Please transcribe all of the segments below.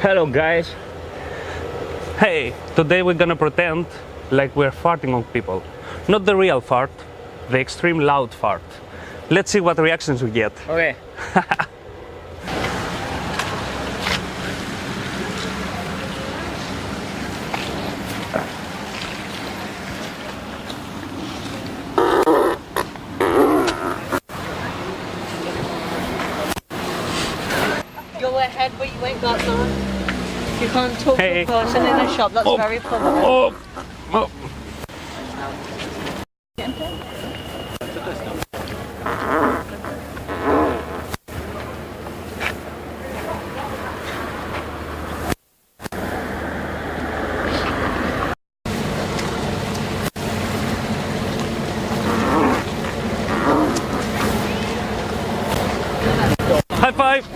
Hello guys. Hey, today we're gonna pretend like we're farting on people. Not the real fart, the extreme loud fart. Let's see what reactions we get. Okay. Go ahead, but you ain't got none. You can't talk to a person in a shop. That's very public. Oh. High five!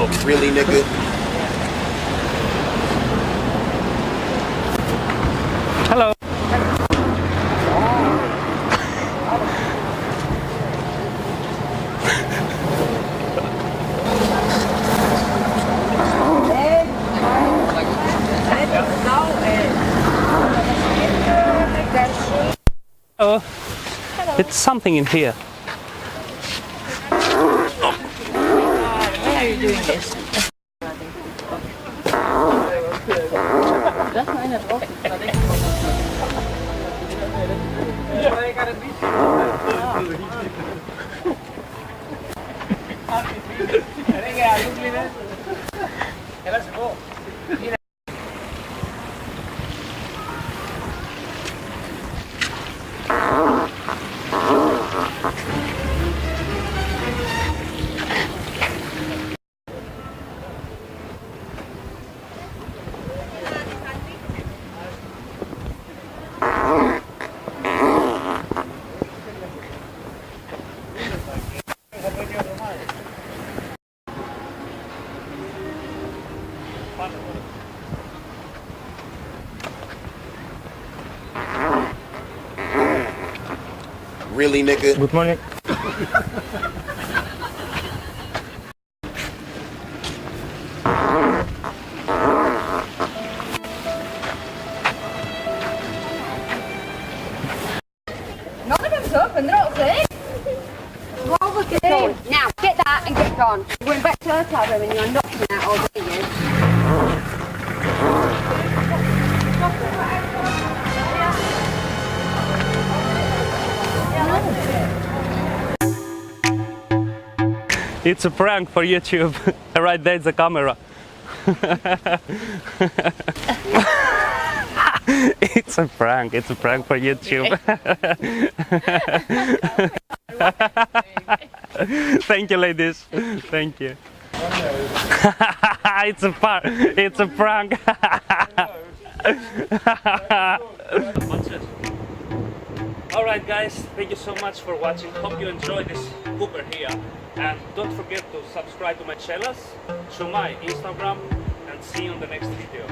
Oh, really, nigga? Hello. Oh, it's something in here. Why are you doing this? Really, nigga? Good morning. None of them's open, they're all safe. Well, look at it. Now, get that and get gone. You're going back to the hotel room and you're knocking out all day, you. It's a prank for YouTube. Right there's the camera. It's a prank for YouTube. Thank you, ladies. Thank you. It's a prank. Alright guys, thank you so much for watching. Hope you enjoyed this Cooper here. And don't forget to subscribe to my channels, to my Instagram, and see you on the next video.